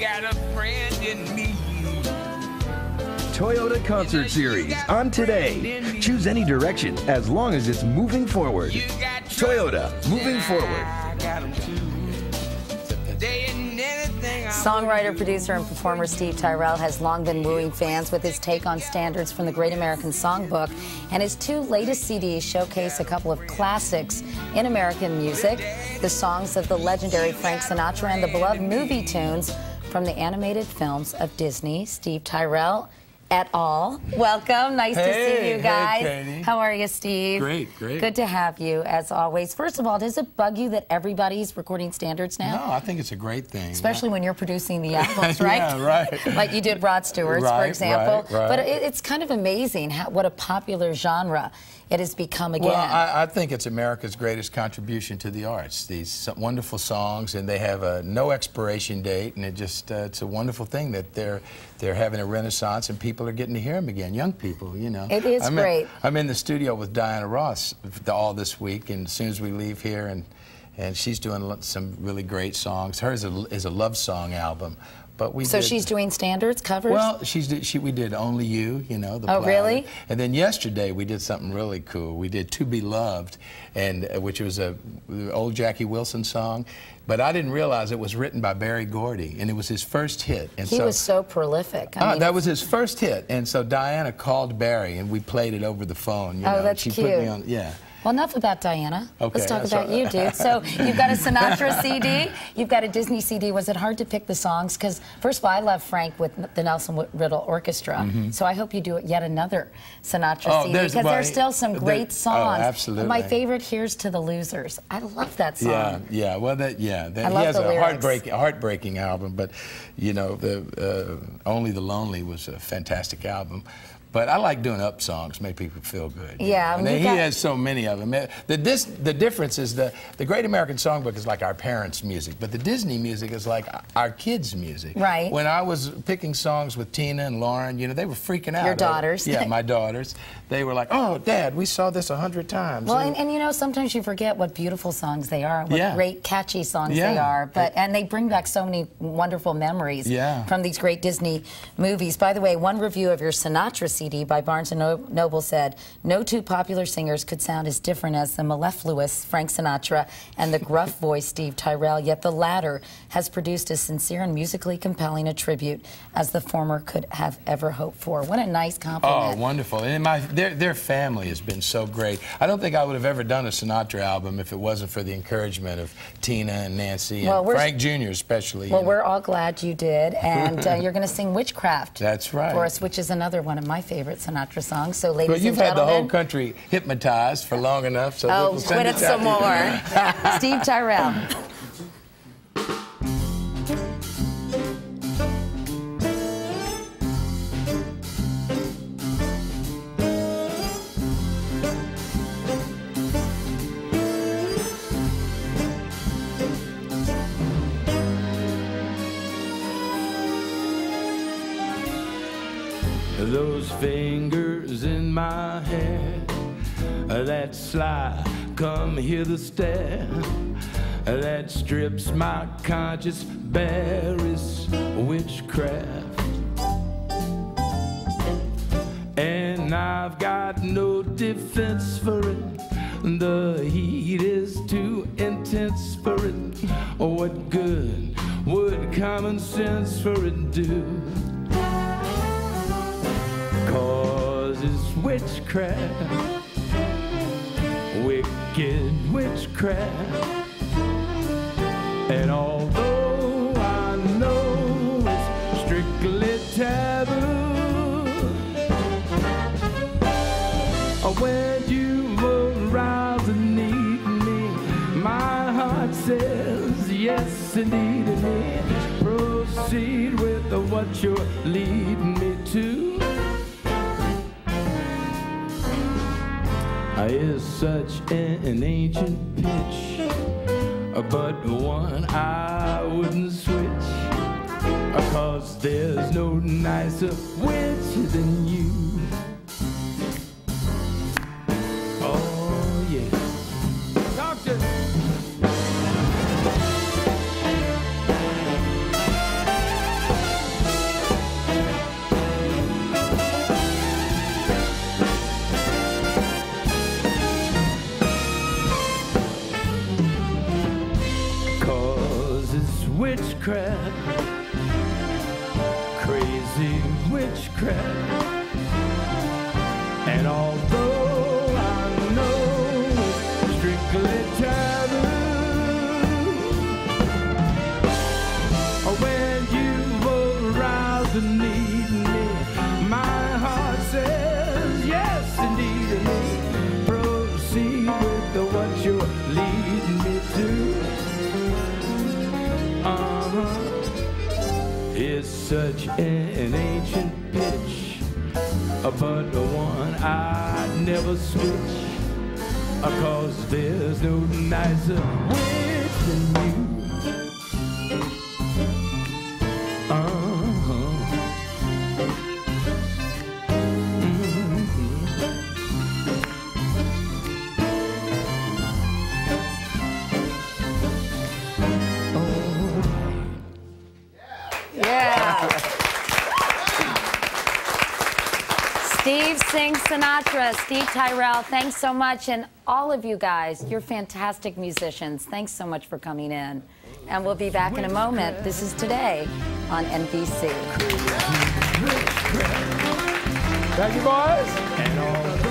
got a friend in me. Toyota Concert Series on today. Choose any direction as long as it's moving forward. Toyota, moving forward. Songwriter, producer, and performer Steve Tyrell has long been wooing fans with his take on standards from the Great American Songbook, and his two latest CDs showcase a couple of classics in American music, the songs of the legendary Frank Sinatra and the beloved movie tunes from the animated films of Disney. Steve Tyrell et al. Welcome. Nice to see you guys. Hey, Katie. How are you, Steve? Great, great. Good to have you, as always. First of all, does it bug you that everybody's recording standards now? No, I think it's a great thing. Especially when you're producing the albums, right? Yeah, right. Like you did Rod Stewart's, for example. Right. But it's kind of amazing what a popular genre it has become again. Well, I think it's America's greatest contribution to the arts. These wonderful songs, and they have no expiration date, and it's a wonderful thing that they're having a renaissance, and people are getting to hear them again. Young people, you know. It is great. I'm in the studio with Diana Ross all this week, and as soon as we leave here, and she's doing some really great songs. Hers is a love song album. But she's doing standards, covers? Well, we did Only You, you know. Oh, really? And then yesterday we did something really cool. We did To Be Loved, which was a old Jackie Wilson song. But I didn't realize it was written by Berry Gordy, and it was his first hit. And he was so prolific. I mean, that was his first hit, and so Diana called Barry, and we played it over the phone. You know, that's she cute. Put me on, yeah. Well, enough about Diana. Okay, let's talk about you, dude. So you've got a Sinatra CD, you've got a Disney CD. Was it hard to pick the songs? Because first of all, I love Frank with the Nelson Riddle Orchestra. So I hope you do yet another Sinatra CD, because there's still some great songs. Oh, absolutely. And my favorite, Here's to the Losers. I love that song. Yeah. Well, he love has the a heartbreaking album, but you know, Only the Lonely was a fantastic album. But I like doing up songs, make people feel good. Yeah, and he has so many of them. The difference is the Great American Songbook is like our parents' music, but the Disney music is like our kids' music. Right. When I was picking songs with Tina and Lauren, you know, they were freaking out. Your daughters. Yeah, my daughters. They were like, "Oh, Dad, we saw this 100 times." Well, and you know, sometimes you forget what beautiful songs they are, what great, catchy songs they are. And they bring back so many wonderful memories from these great Disney movies. By the way, one review of your Sinatra CD by Barnes & Noble said, "No two popular singers could sound as different as the mellifluous Frank Sinatra and the gruff voice Steve Tyrell, yet the latter has produced as sincere and musically compelling a tribute as the former could have ever hoped for." What a nice compliment. Oh, wonderful. And their family has been so great. I don't think I would have ever done a Sinatra album if it wasn't for the encouragement of Tina and Nancy and Frank Jr. especially. Well, we're all glad you did, and you're going to sing Witchcraft That's right. for us, which is another one of my favorite Sinatra songs. So, ladies but you've and had gentlemen, the whole country hypnotized for long enough, so oh, we'll quit it some more. Steve Tyrell. Those fingers in my hair, that sly, come here to stare, that strips my conscience bare is witchcraft. And I've got no defense for it, the heat is too intense for it. What good would common sense for it do? 'Cause it's witchcraft, wicked witchcraft. And although I know it's strictly taboo, when you've aroused and need me, my heart says yes indeed, indeed. Proceed with what you're leading me to. Is such an ancient pitch, but one I wouldn't switch, 'cause there's no nicer witch than you. Oh yeah. Doctor. witchcraft, crazy witchcraft. And although I know it's strictly taboo, when you've aroused the need in me, my heart says yes indeed in me. Proceed with what you're leading me to. It's such an ancient pitch, but one I'd never switch, 'cause there's no nicer witch than you. Steve sings Sinatra. Steve Tyrell, thanks so much. And all of you guys, you're fantastic musicians. Thanks so much for coming in. And we'll be back in a moment. This is Today on NBC. Thank you, boys.